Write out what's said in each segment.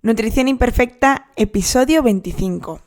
Nutrición Imperfecta, episodio 25.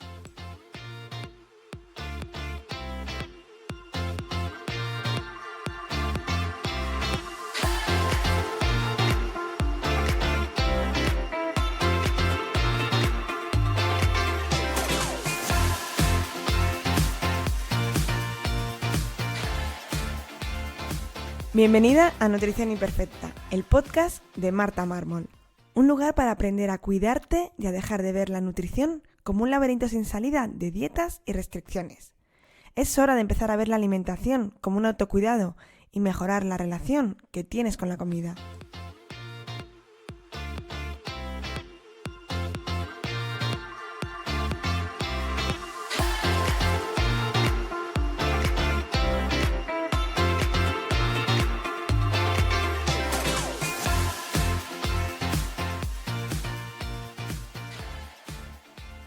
Bienvenida a Nutrición Imperfecta, el podcast de Marta Mármol. Un lugar para aprender a cuidarte y a dejar de ver la nutrición como un laberinto sin salida de dietas y restricciones. Es hora de empezar a ver la alimentación como un autocuidado y mejorar la relación que tienes con la comida.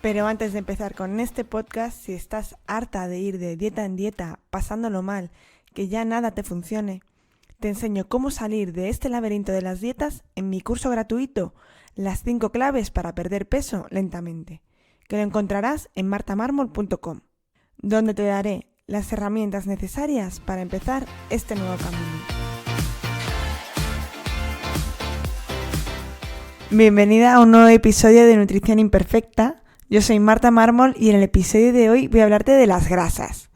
Pero antes de empezar con este podcast, si estás harta de ir de dieta en dieta, pasándolo mal, que ya nada te funcione, te enseño cómo salir de este laberinto de las dietas en mi curso gratuito, las 5 claves para perder peso lentamente, que lo encontrarás en martamarmol.com, donde te daré las herramientas necesarias para empezar este nuevo camino. Bienvenida a un nuevo episodio de Nutrición Imperfecta. Yo soy Marta Mármol y en el episodio de hoy voy a hablarte de las grasas.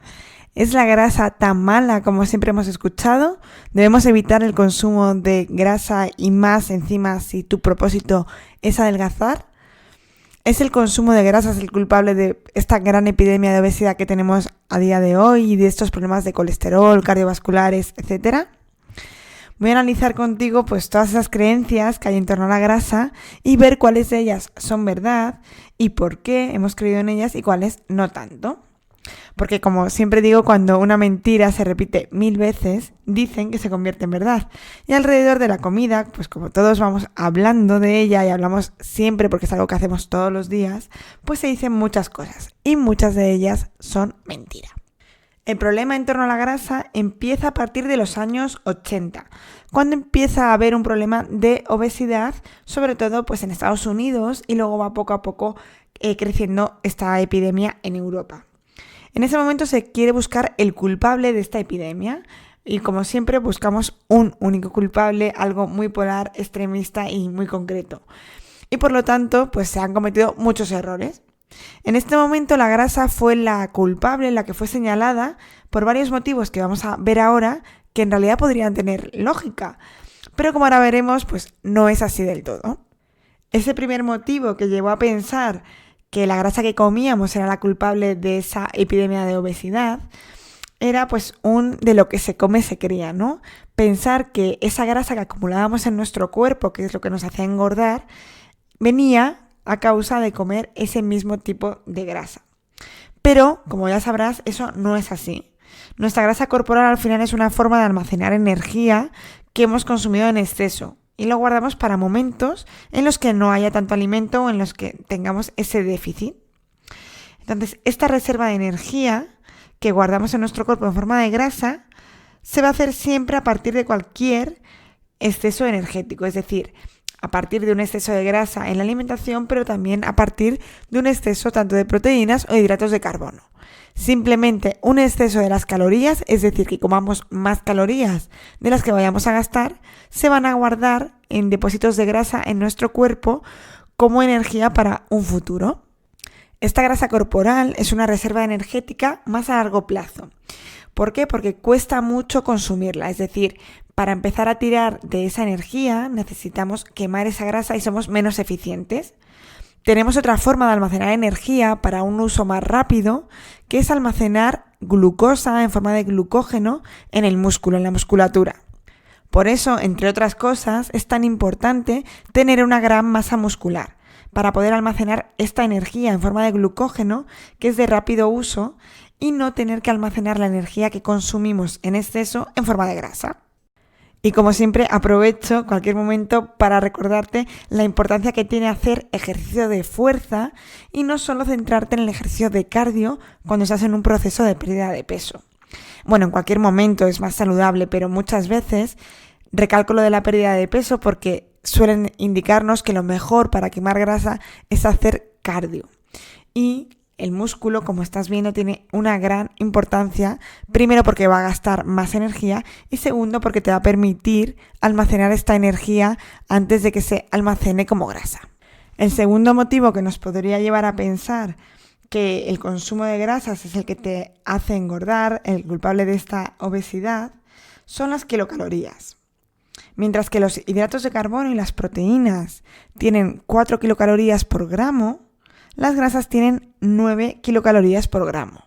¿Es la grasa tan mala como siempre hemos escuchado? ¿Debemos evitar el consumo de grasa y más encima si tu propósito es adelgazar? ¿Es el consumo de grasas el culpable de esta gran epidemia de obesidad que tenemos a día de hoy y de estos problemas de colesterol, cardiovasculares, etcétera? Voy a analizar contigo pues todas esas creencias que hay en torno a la grasa y ver cuáles de ellas son verdad y por qué hemos creído en ellas y cuáles no tanto. Porque como siempre digo, cuando una mentira se repite 1000 veces, dicen que se convierte en verdad. Y alrededor de la comida, pues como todos vamos hablando de ella y hablamos siempre porque es algo que hacemos todos los días, pues se dicen muchas cosas y muchas de ellas son mentira. El problema en torno a la grasa empieza a partir de los años 80, cuando empieza a haber un problema de obesidad, sobre todo pues en Estados Unidos, y luego va poco a poco creciendo esta epidemia en Europa. En ese momento se quiere buscar el culpable de esta epidemia y como siempre buscamos un único culpable, algo muy polar, extremista y muy concreto. Y por lo tanto pues se han cometido muchos errores. En este momento la grasa fue la culpable, la que fue señalada por varios motivos que vamos a ver ahora que en realidad podrían tener lógica, pero como ahora veremos pues no es así del todo. Ese primer motivo que llevó a pensar que la grasa que comíamos era la culpable de esa epidemia de obesidad era pues de lo que se come se cría, ¿no? Pensar que esa grasa que acumulábamos en nuestro cuerpo, que es lo que nos hacía engordar, venía a causa de comer ese mismo tipo de grasa. Pero, como ya sabrás, eso no es así. Nuestra grasa corporal al final es una forma de almacenar energía que hemos consumido en exceso y lo guardamos para momentos en los que no haya tanto alimento o en los que tengamos ese déficit. Entonces, esta reserva de energía que guardamos en nuestro cuerpo en forma de grasa se va a hacer siempre a partir de cualquier exceso energético, es decir, a partir de un exceso de grasa en la alimentación, pero también a partir de un exceso tanto de proteínas o hidratos de carbono. Simplemente un exceso de las calorías, es decir, que comamos más calorías de las que vayamos a gastar, se van a guardar en depósitos de grasa en nuestro cuerpo como energía para un futuro. Esta grasa corporal es una reserva energética más a largo plazo. ¿Por qué? Porque cuesta mucho consumirla, es decir, para empezar a tirar de esa energía necesitamos quemar esa grasa y somos menos eficientes. Tenemos otra forma de almacenar energía para un uso más rápido, que es almacenar glucosa en forma de glucógeno en el músculo, en la musculatura. Por eso, entre otras cosas, es tan importante tener una gran masa muscular para poder almacenar esta energía en forma de glucógeno, que es de rápido uso, y no tener que almacenar la energía que consumimos en exceso en forma de grasa. Y como siempre aprovecho cualquier momento para recordarte la importancia que tiene hacer ejercicio de fuerza y no solo centrarte en el ejercicio de cardio cuando estás en un proceso de pérdida de peso. Bueno, en cualquier momento es más saludable, pero muchas veces recalco lo de la pérdida de peso porque suelen indicarnos que lo mejor para quemar grasa es hacer cardio. Y el músculo, como estás viendo, tiene una gran importancia, primero porque va a gastar más energía y segundo porque te va a permitir almacenar esta energía antes de que se almacene como grasa. El segundo motivo que nos podría llevar a pensar que el consumo de grasas es el que te hace engordar, el culpable de esta obesidad, son las kilocalorías. Mientras que los hidratos de carbono y las proteínas tienen 4 kilocalorías por gramo, las grasas tienen 9 kilocalorías por gramo.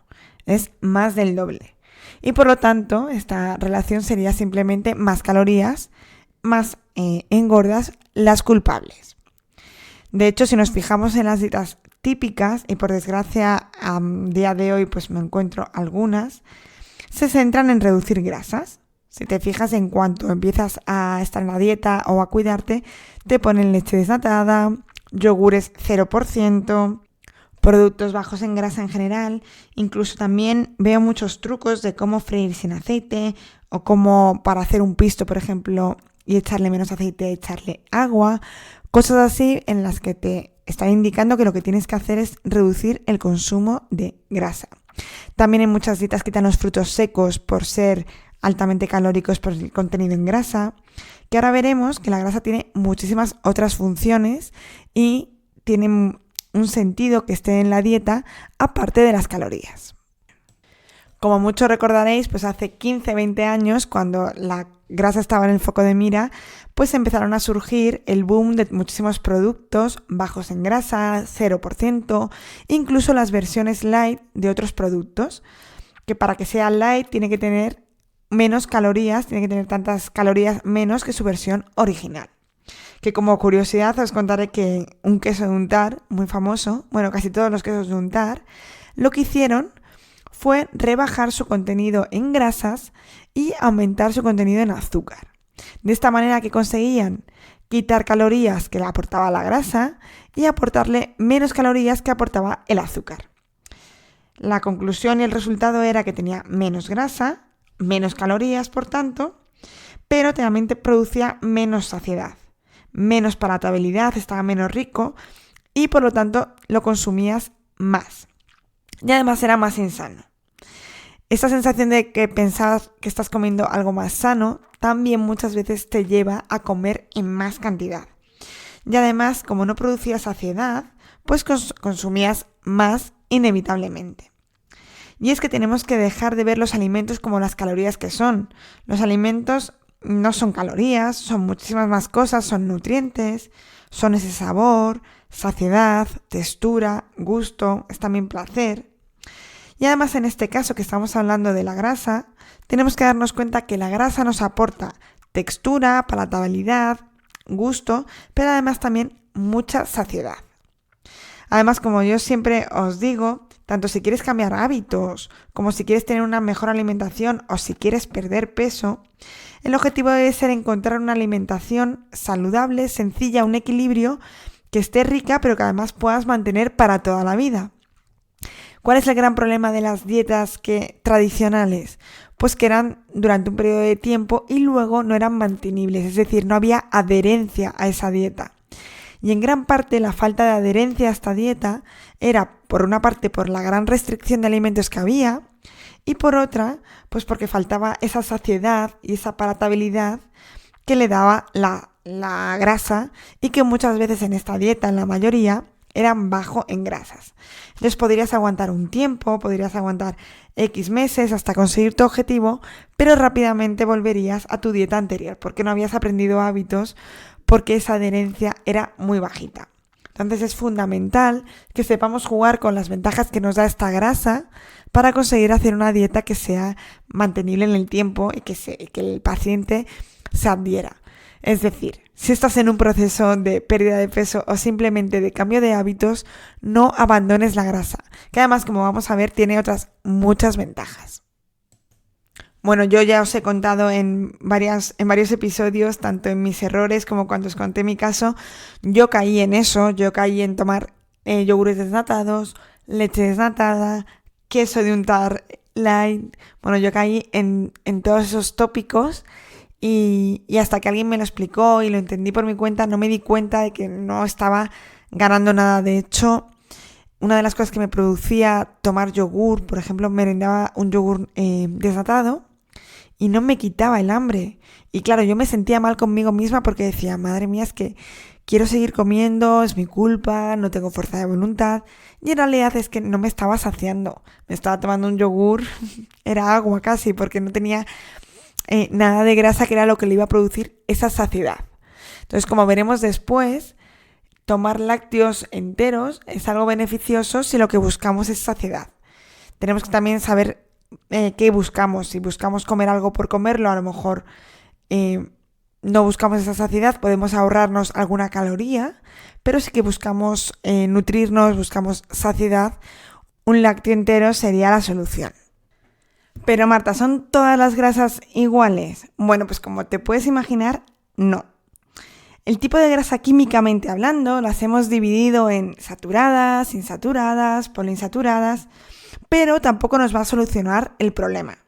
Es más del doble. Y por lo tanto, esta relación sería simplemente más calorías, más engordas, las culpables. De hecho, si nos fijamos en las dietas típicas, y por desgracia a día de hoy pues me encuentro algunas, se centran en reducir grasas. Si te fijas, en cuanto empiezas a estar en la dieta o a cuidarte, te ponen leche desnatada, yogures 0%, productos bajos en grasa en general. Incluso también veo muchos trucos de cómo freír sin aceite o cómo para hacer un pisto, por ejemplo, y echarle menos aceite, echarle agua. Cosas así en las que te están indicando que lo que tienes que hacer es reducir el consumo de grasa. También en muchas dietas quitan los frutos secos por ser altamente calóricos por el contenido en grasa, que ahora veremos que la grasa tiene muchísimas otras funciones y tiene un sentido que esté en la dieta aparte de las calorías. Como muchos recordaréis, pues hace 15-20 años, cuando la grasa estaba en el foco de mira, pues empezaron a surgir el boom de muchísimos productos bajos en grasa, 0%, incluso las versiones light de otros productos, que para que sea light tiene que tener menos calorías, tiene que tener tantas calorías menos que su versión original. Que como curiosidad os contaré que un queso de untar, muy famoso, bueno, casi todos los quesos de untar, lo que hicieron fue rebajar su contenido en grasas y aumentar su contenido en azúcar. De esta manera que conseguían quitar calorías que le aportaba la grasa y aportarle menos calorías que aportaba el azúcar. La conclusión y el resultado era que tenía menos grasa, menos calorías, por tanto, pero también te producía menos saciedad, menos palatabilidad, estaba menos rico y por lo tanto lo consumías más. Y además era más insano. Esta sensación de que pensabas que estás comiendo algo más sano también muchas veces te lleva a comer en más cantidad. Y además, como no producías saciedad, pues consumías más inevitablemente. Y es que tenemos que dejar de ver los alimentos como las calorías que son. Los alimentos no son calorías, son muchísimas más cosas, son nutrientes, son ese sabor, saciedad, textura, gusto, es también placer. Y además en este caso que estamos hablando de la grasa, tenemos que darnos cuenta que la grasa nos aporta textura, palatabilidad, gusto, pero además también mucha saciedad. Además, como yo siempre os digo, tanto si quieres cambiar hábitos, como si quieres tener una mejor alimentación o si quieres perder peso, el objetivo debe ser encontrar una alimentación saludable, sencilla, un equilibrio que esté rica, pero que además puedas mantener para toda la vida. ¿Cuál es el gran problema de las dietas tradicionales? Pues que eran durante un periodo de tiempo y luego no eran mantenibles, es decir, no había adherencia a esa dieta. Y en gran parte la falta de adherencia a esta dieta era, por una parte, por la gran restricción de alimentos que había y por otra, pues porque faltaba esa saciedad y esa palatabilidad que le daba la grasa y que muchas veces en esta dieta, en la mayoría, eran bajo en grasas. Entonces podrías aguantar un tiempo, podrías aguantar X meses hasta conseguir tu objetivo, pero rápidamente volverías a tu dieta anterior porque no habías aprendido hábitos, porque esa adherencia era muy bajita. Entonces es fundamental que sepamos jugar con las ventajas que nos da esta grasa para conseguir hacer una dieta que sea mantenible en el tiempo y que el paciente se adhiera. Es decir, si estás en un proceso de pérdida de peso o simplemente de cambio de hábitos, no abandones la grasa, que además, como vamos a ver, tiene otras muchas ventajas. Bueno, yo ya os he contado en varios episodios, tanto en mis errores como cuando os conté mi caso, yo caí en eso, yo caí en tomar yogures desnatados, leche desnatada, queso de untar light, bueno, yo caí en todos esos tópicos y hasta que alguien me lo explicó y lo entendí por mi cuenta, no me di cuenta de que no estaba ganando nada. De hecho, una de las cosas que me producía tomar yogur, por ejemplo, merendaba un yogur desnatado y no me quitaba el hambre. Y claro, yo me sentía mal conmigo misma porque decía, madre mía, es que quiero seguir comiendo, es mi culpa, no tengo fuerza de voluntad. Y en realidad es que no me estaba saciando. Me estaba tomando un yogur, era agua casi, porque no tenía nada de grasa, que era lo que le iba a producir esa saciedad. Entonces, como veremos después, tomar lácteos enteros es algo beneficioso si lo que buscamos es saciedad. Tenemos que también saber qué buscamos. Si buscamos comer algo por comerlo, a lo mejor no buscamos esa saciedad, podemos ahorrarnos alguna caloría, pero si que buscamos nutrirnos, buscamos saciedad, un lácteo entero sería la solución. Pero Marta, ¿son todas las grasas iguales? Bueno, pues como te puedes imaginar, no. El tipo de grasa químicamente hablando las hemos dividido en saturadas, insaturadas, poliinsaturadas, pero tampoco nos va a solucionar el problema.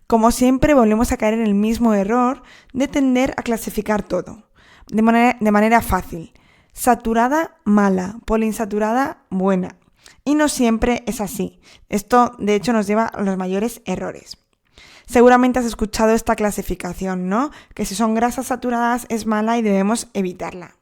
Como siempre, volvemos a caer en el mismo error de tender a clasificar todo de manera fácil. Saturada, mala, poliinsaturada, buena. Y no siempre es así. Esto, de hecho, nos lleva a los mayores errores. Seguramente has escuchado esta clasificación, ¿no? Que si son grasas saturadas es mala y debemos evitarla.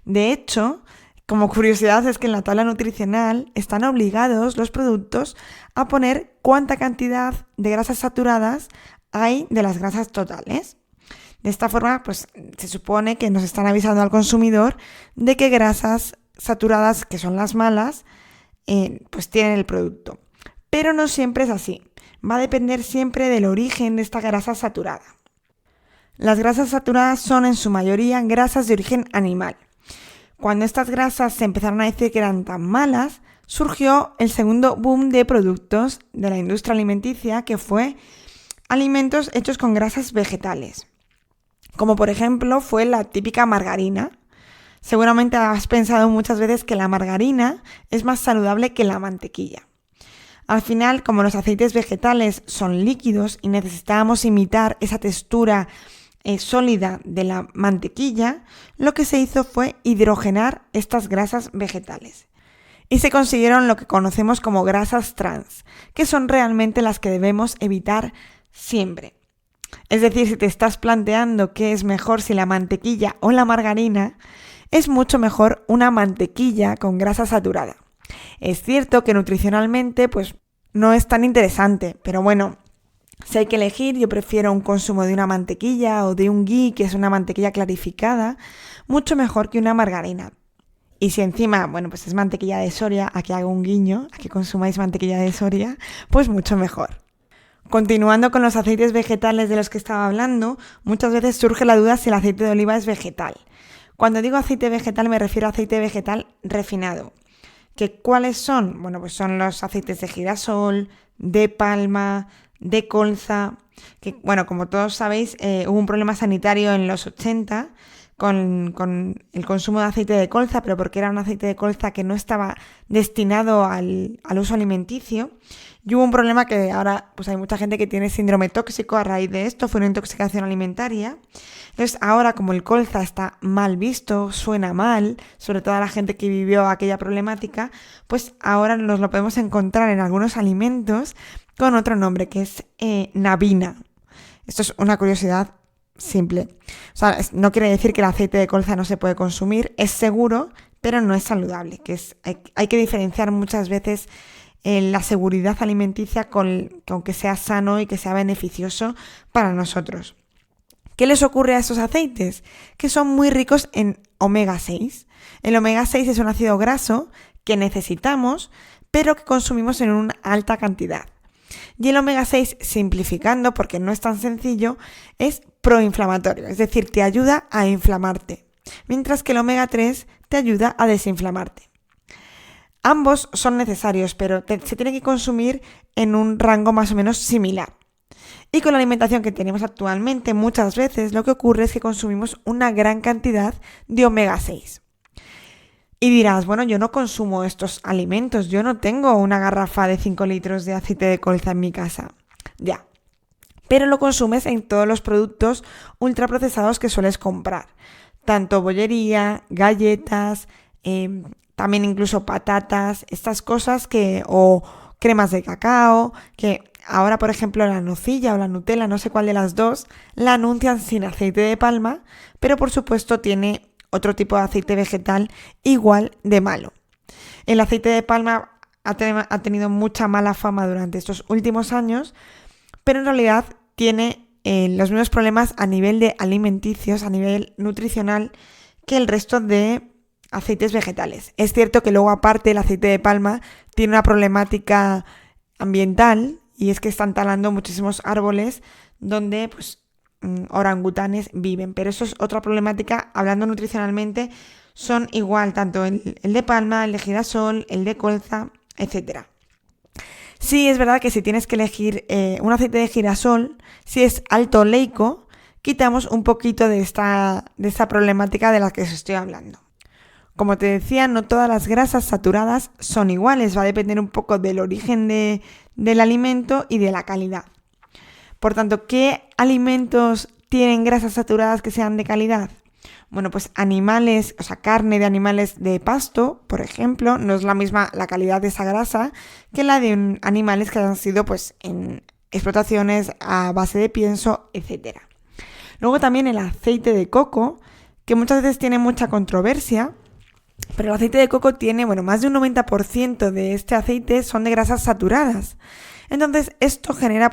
De hecho, como curiosidad es que en la tabla nutricional están obligados los productos a poner cuánta cantidad de grasas saturadas hay de las grasas totales. De esta forma, pues se supone que nos están avisando al consumidor de qué grasas saturadas, que son las malas, pues tienen el producto. Pero no siempre es así. Va a depender siempre del origen de esta grasa saturada. Las grasas saturadas son en su mayoría grasas de origen animal. Cuando estas grasas se empezaron a decir que eran tan malas, surgió el segundo boom de productos de la industria alimenticia, que fue alimentos hechos con grasas vegetales. Como por ejemplo fue la típica margarina. Seguramente has pensado muchas veces que la margarina es más saludable que la mantequilla. Al final, como los aceites vegetales son líquidos y necesitábamos imitar esa textura sólida de la mantequilla, lo que se hizo fue hidrogenar estas grasas vegetales. Y se consiguieron lo que conocemos como grasas trans, que son realmente las que debemos evitar siempre. Es decir, si te estás planteando qué es mejor, si la mantequilla o la margarina, es mucho mejor una mantequilla con grasa saturada. Es cierto que nutricionalmente pues no es tan interesante, pero bueno, si hay que elegir, yo prefiero un consumo de una mantequilla o de un ghee, que es una mantequilla clarificada, mucho mejor que una margarina. Y si encima, bueno, pues es mantequilla de soya, aquí hago un guiño, a que consumáis mantequilla de soya, pues mucho mejor. Continuando con los aceites vegetales de los que estaba hablando, muchas veces surge la duda si el aceite de oliva es vegetal. Cuando digo aceite vegetal me refiero a aceite vegetal refinado. ¿Cuáles son? Bueno, pues son los aceites de girasol, de palma, de colza, que bueno, como todos sabéis, hubo un problema sanitario en los 80 con el consumo de aceite de colza, pero porque era un aceite de colza que no estaba destinado al uso alimenticio. Y hubo un problema que ahora pues hay mucha gente que tiene síndrome tóxico a raíz de esto, fue una intoxicación alimentaria. Entonces ahora, como el colza está mal visto, suena mal, sobre todo a la gente que vivió aquella problemática, pues ahora nos lo podemos encontrar en algunos alimentos con otro nombre, que es nabina. Esto es una curiosidad simple. O sea, no quiere decir que el aceite de colza no se puede consumir, es seguro, pero no es saludable. Hay que diferenciar muchas veces la seguridad alimenticia con que sea sano y que sea beneficioso para nosotros. ¿Qué les ocurre a estos aceites? Que son muy ricos en omega 6. El omega 6 es un ácido graso que necesitamos, pero que consumimos en una alta cantidad. Y el omega 6, simplificando, porque no es tan sencillo, es proinflamatorio, es decir, te ayuda a inflamarte, mientras que el omega 3 te ayuda a desinflamarte. Ambos son necesarios, pero se tiene que consumir en un rango más o menos similar. Y con la alimentación que tenemos actualmente, muchas veces lo que ocurre es que consumimos una gran cantidad de omega 6. Y dirás, bueno, yo no consumo estos alimentos, yo no tengo una garrafa de 5 litros de aceite de colza en mi casa. Ya, pero lo consumes en todos los productos ultraprocesados que sueles comprar. Tanto bollería, galletas, también incluso patatas, estas cosas o cremas de cacao, que ahora, por ejemplo, la nocilla o la Nutella, no sé cuál de las dos, la anuncian sin aceite de palma, pero por supuesto tiene otro tipo de aceite vegetal igual de malo. El aceite de palma ha tenido mucha mala fama durante estos últimos años, pero en realidad tiene los mismos problemas a nivel de alimenticios, a nivel nutricional, que el resto de aceites vegetales. Es cierto que luego aparte el aceite de palma tiene una problemática ambiental y es que están talando muchísimos árboles donde orangutanes viven, pero eso es otra problemática. Hablando nutricionalmente, son igual tanto el de palma, el de girasol, el de colza, etc. Sí, es verdad que si tienes que elegir un aceite de girasol, si es alto oleico, quitamos un poquito de esta problemática de la que os estoy hablando. Como te decía, no todas las grasas saturadas son iguales, va a depender un poco del origen del alimento y de la calidad. Por tanto, ¿qué alimentos tienen grasas saturadas que sean de calidad? Bueno, pues animales, carne de animales de pasto, por ejemplo, no es la misma la calidad de esa grasa que la de animales que han sido en explotaciones a base de pienso, etc. Luego también el aceite de coco, que muchas veces tiene mucha controversia, pero el aceite de coco tiene, más de un 90% de este aceite son de grasas saturadas. Entonces esto genera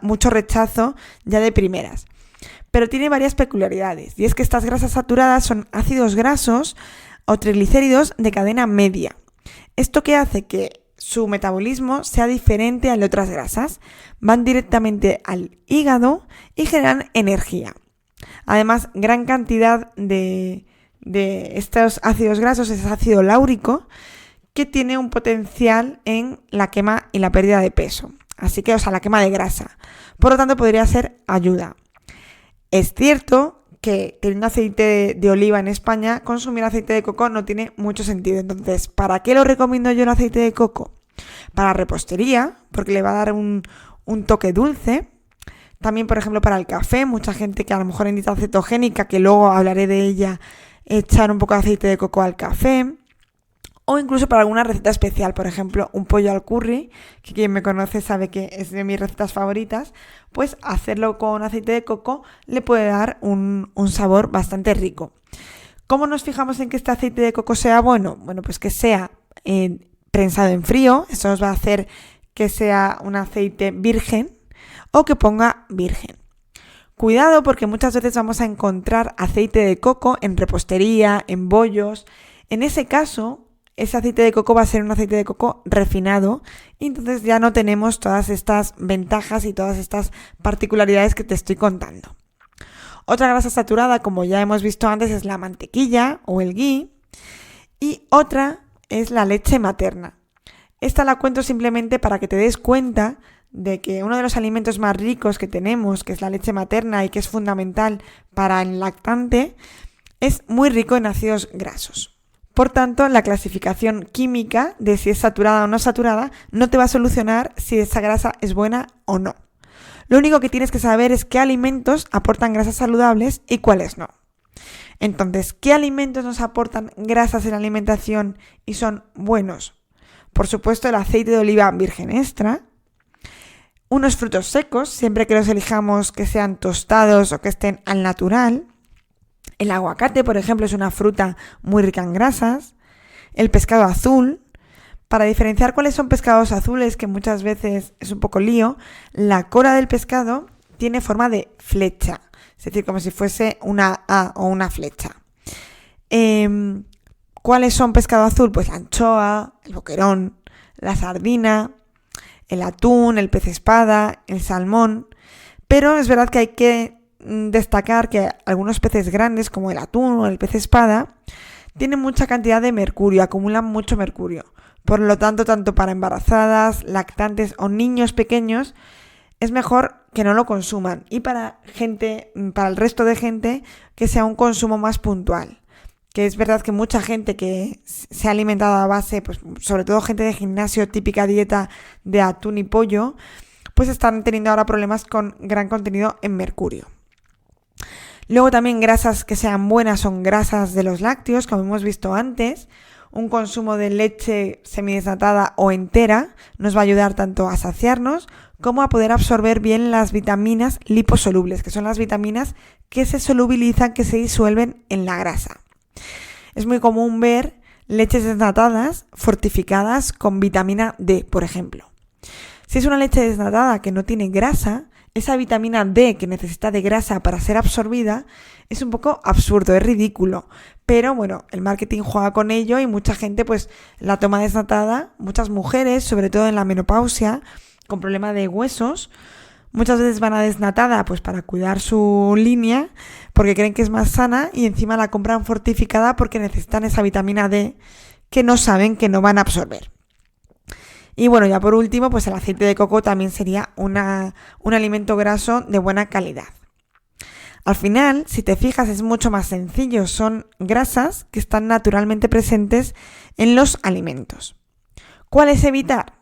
mucho rechazo ya de primeras. Pero tiene varias peculiaridades, y es que estas grasas saturadas son ácidos grasos o triglicéridos de cadena media. ¿Esto qué hace? Que su metabolismo sea diferente al de otras grasas. Van directamente al hígado y generan energía. Además, gran cantidad de estos ácidos grasos es ácido láurico, que tiene un potencial en la quema y la pérdida de peso. Así que, la quema de grasa. Por lo tanto, podría ser ayuda. Es cierto que teniendo aceite de oliva en España, consumir aceite de coco no tiene mucho sentido. Entonces, ¿para qué lo recomiendo yo el aceite de coco? Para repostería, porque le va a dar un toque dulce. También, por ejemplo, para el café, mucha gente que a lo mejor en dieta cetogénica, que luego hablaré de ella, echar un poco de aceite de coco al café. O incluso para alguna receta especial, por ejemplo, un pollo al curry, que quien me conoce sabe que es de mis recetas favoritas, pues hacerlo con aceite de coco le puede dar un sabor bastante rico. ¿Cómo nos fijamos en que este aceite de coco sea bueno? Bueno, pues que sea prensado en frío, eso nos va a hacer que sea un aceite virgen o que ponga virgen. Cuidado, porque muchas veces vamos a encontrar aceite de coco en repostería, en bollos. En ese caso, ese aceite de coco va a ser un aceite de coco refinado y entonces ya no tenemos todas estas ventajas y todas estas particularidades que te estoy contando. Otra grasa saturada, como ya hemos visto antes, es la mantequilla o el ghee, y otra es la leche materna. Esta la cuento simplemente para que te des cuenta de que uno de los alimentos más ricos que tenemos, que es la leche materna y que es fundamental para el lactante, es muy rico en ácidos grasos. Por tanto, la clasificación química de si es saturada o no saturada no te va a solucionar si esa grasa es buena o no. Lo único que tienes que saber es qué alimentos aportan grasas saludables y cuáles no. Entonces, ¿qué alimentos nos aportan grasas en la alimentación y son buenos? Por supuesto, el aceite de oliva virgen extra, unos frutos secos, siempre que los elijamos que sean tostados o que estén al natural. El aguacate, por ejemplo, es una fruta muy rica en grasas. El pescado azul. Para diferenciar cuáles son pescados azules, que muchas veces es un poco lío, la cola del pescado tiene forma de flecha. Es decir, como si fuese una A o una flecha. ¿Cuáles son pescado azul? Pues la anchoa, el boquerón, la sardina, el atún, el pez espada, el salmón. Pero es verdad que hay que destacar que algunos peces grandes, como el atún o el pez espada, tienen mucha cantidad de mercurio, acumulan mucho mercurio. Por lo tanto, tanto para embarazadas, lactantes o niños pequeños, es mejor que no lo consuman. Y para el resto de gente, que sea un consumo más puntual. Que es verdad que mucha gente que se ha alimentado a base, pues sobre todo gente de gimnasio, típica dieta de atún y pollo, pues están teniendo ahora problemas con gran contenido en mercurio. Luego también grasas que sean buenas son grasas de los lácteos, como hemos visto antes. Un consumo de leche semidesnatada o entera nos va a ayudar tanto a saciarnos como a poder absorber bien las vitaminas liposolubles, que son las vitaminas que se solubilizan, que se disuelven en la grasa. Es muy común ver leches desnatadas fortificadas con vitamina D, por ejemplo. Si es una leche desnatada que no tiene grasa, esa vitamina D que necesita de grasa para ser absorbida es un poco absurdo, es ridículo. Pero bueno, el marketing juega con ello y mucha gente pues la toma desnatada, muchas mujeres, sobre todo en la menopausia, con problema de huesos, muchas veces van a desnatada pues para cuidar su línea porque creen que es más sana y encima la compran fortificada porque necesitan esa vitamina D que no saben que no van a absorber. Y bueno, ya por último, pues el aceite de coco también sería un alimento graso de buena calidad. Al final, si te fijas, es mucho más sencillo. Son grasas que están naturalmente presentes en los alimentos. ¿Cuáles evitar?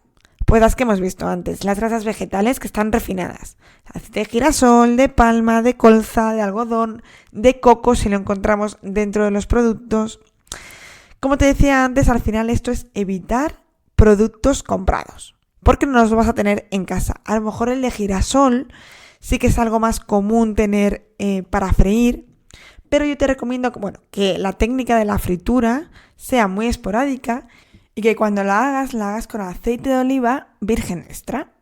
Pues las que hemos visto antes, las grasas vegetales que están refinadas. Aceite de girasol, de palma, de colza, de algodón, de coco, si lo encontramos dentro de los productos. Como te decía antes, al final esto es evitar productos comprados, porque no los vas a tener en casa. A lo mejor el de girasol sí que es algo más común tener para freír, pero yo te recomiendo que la técnica de la fritura sea muy esporádica y que cuando la hagas con aceite de oliva virgen extra.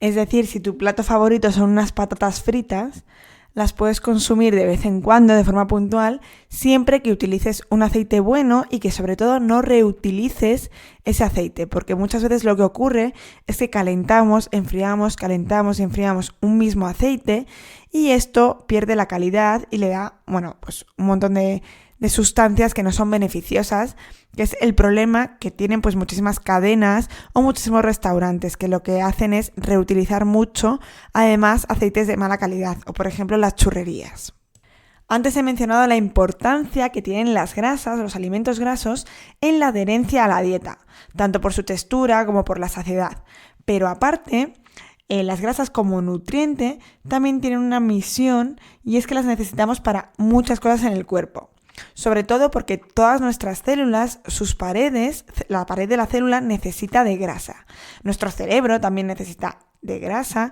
Es decir, si tu plato favorito son unas patatas fritas, las puedes consumir de vez en cuando de forma puntual, siempre que utilices un aceite bueno y que sobre todo no reutilices ese aceite, porque muchas veces lo que ocurre es que calentamos, enfriamos un mismo aceite y esto pierde la calidad y le da, pues un montón de sustancias que no son beneficiosas, que es el problema que tienen pues muchísimas cadenas o muchísimos restaurantes, que lo que hacen es reutilizar mucho, además aceites de mala calidad, o por ejemplo las churrerías. Antes he mencionado la importancia que tienen las grasas, los alimentos grasos, en la adherencia a la dieta, tanto por su textura como por la saciedad. Pero aparte, las grasas como nutriente también tienen una misión y es que las necesitamos para muchas cosas en el cuerpo. Sobre todo porque todas nuestras células, sus paredes, la pared de la célula necesita de grasa. Nuestro cerebro también necesita de grasa.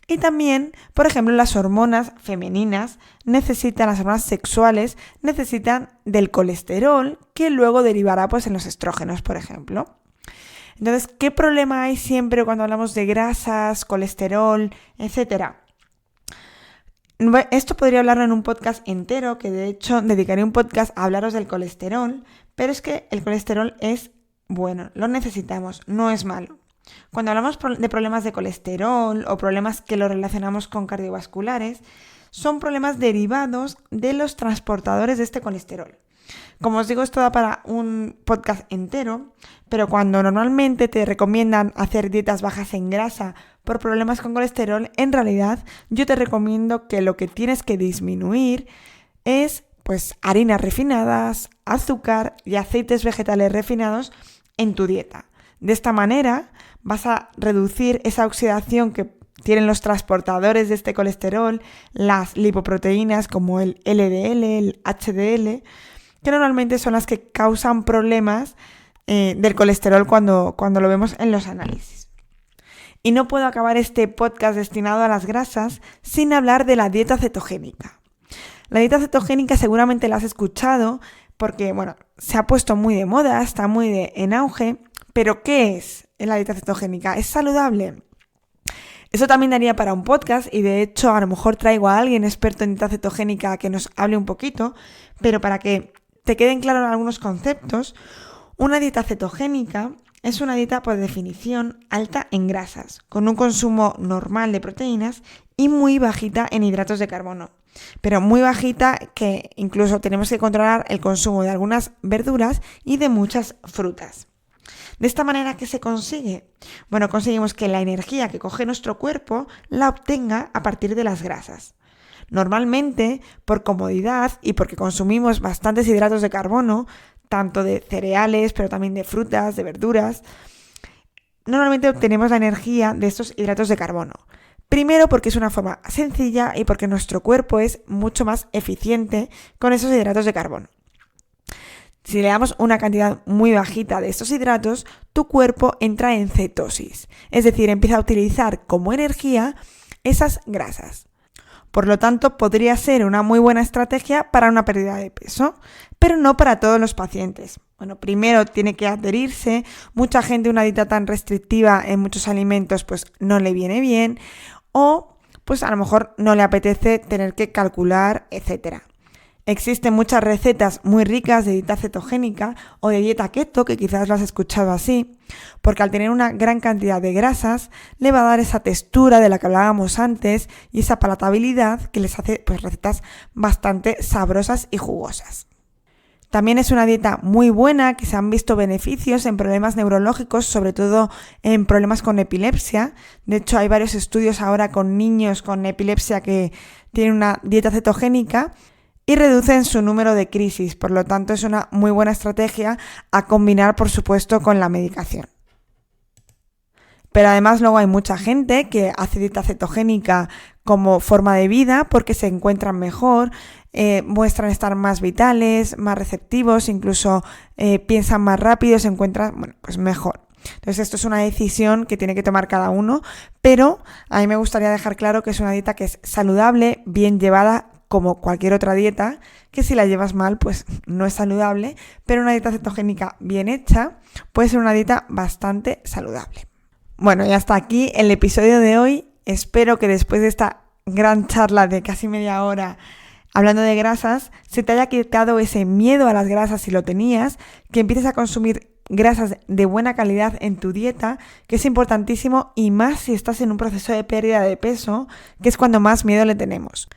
Y también, por ejemplo, las hormonas femeninas las hormonas sexuales necesitan del colesterol que luego derivará pues en los estrógenos, por ejemplo. Entonces, ¿qué problema hay siempre cuando hablamos de grasas, colesterol, etcétera? Esto podría hablarlo en un podcast entero, que de hecho dedicaré un podcast a hablaros del colesterol, pero es que el colesterol es bueno, lo necesitamos, no es malo. Cuando hablamos de problemas de colesterol o problemas que lo relacionamos con cardiovasculares, son problemas derivados de los transportadores de este colesterol. Como os digo, esto da para un podcast entero, pero cuando normalmente te recomiendan hacer dietas bajas en grasa por problemas con colesterol, en realidad yo te recomiendo que lo que tienes que disminuir es pues harinas refinadas, azúcar y aceites vegetales refinados en tu dieta. De esta manera vas a reducir esa oxidación que tienen los transportadores de este colesterol, las lipoproteínas como el LDL, el HDL, que normalmente son las que causan problemas del colesterol cuando lo vemos en los análisis. Y no puedo acabar este podcast destinado a las grasas sin hablar de la dieta cetogénica. La dieta cetogénica seguramente la has escuchado porque, se ha puesto muy de moda, está muy en auge. ¿Pero qué es la dieta cetogénica? ¿Es saludable? Eso también daría para un podcast y de hecho a lo mejor traigo a alguien experto en dieta cetogénica que nos hable un poquito, pero para que te queden claros algunos conceptos, una dieta cetogénica es una dieta por definición alta en grasas, con un consumo normal de proteínas y muy bajita en hidratos de carbono. Pero muy bajita que incluso tenemos que controlar el consumo de algunas verduras y de muchas frutas. ¿De esta manera qué se consigue? Conseguimos que la energía que coge nuestro cuerpo la obtenga a partir de las grasas. Normalmente, por comodidad y porque consumimos bastantes hidratos de carbono, tanto de cereales, pero también de frutas, de verduras, normalmente obtenemos la energía de estos hidratos de carbono. Primero porque es una forma sencilla y porque nuestro cuerpo es mucho más eficiente con esos hidratos de carbono. Si le damos una cantidad muy bajita de estos hidratos, tu cuerpo entra en cetosis, es decir, empieza a utilizar como energía esas grasas. Por lo tanto, podría ser una muy buena estrategia para una pérdida de peso, pero no para todos los pacientes. Bueno, primero tiene que adherirse, mucha gente una dieta tan restrictiva en muchos alimentos pues no le viene bien, o pues a lo mejor no le apetece tener que calcular, etc. Existen muchas recetas muy ricas de dieta cetogénica o de dieta keto, que quizás lo has escuchado así, porque al tener una gran cantidad de grasas le va a dar esa textura de la que hablábamos antes y esa palatabilidad que les hace pues recetas bastante sabrosas y jugosas. También es una dieta muy buena, que se han visto beneficios en problemas neurológicos, sobre todo en problemas con epilepsia. De hecho, hay varios estudios ahora con niños con epilepsia que tienen una dieta cetogénica y reducen su número de crisis. Por lo tanto, es una muy buena estrategia a combinar, por supuesto, con la medicación. Pero además luego hay mucha gente que hace dieta cetogénica como forma de vida porque se encuentran mejor, muestran estar más vitales, más receptivos, incluso piensan más rápido, se encuentran pues mejor. Entonces esto es una decisión que tiene que tomar cada uno, pero a mí me gustaría dejar claro que es una dieta que es saludable, bien llevada, como cualquier otra dieta, que si la llevas mal pues no es saludable, pero una dieta cetogénica bien hecha puede ser una dieta bastante saludable. Bueno, y hasta aquí el episodio de hoy. Espero que después de esta gran charla de casi media hora hablando de grasas, se te haya quitado ese miedo a las grasas si lo tenías, que empieces a consumir grasas de buena calidad en tu dieta, que es importantísimo, y más si estás en un proceso de pérdida de peso, que es cuando más miedo le tenemos.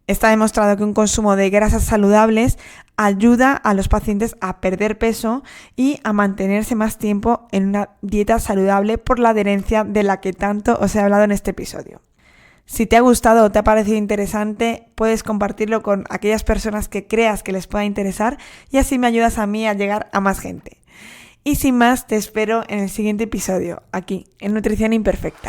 Está demostrado que un consumo de grasas saludables ayuda a los pacientes a perder peso y a mantenerse más tiempo en una dieta saludable por la adherencia de la que tanto os he hablado en este episodio. Si te ha gustado o te ha parecido interesante, puedes compartirlo con aquellas personas que creas que les pueda interesar y así me ayudas a mí a llegar a más gente. Y sin más, te espero en el siguiente episodio, aquí, en Nutrición Imperfecta.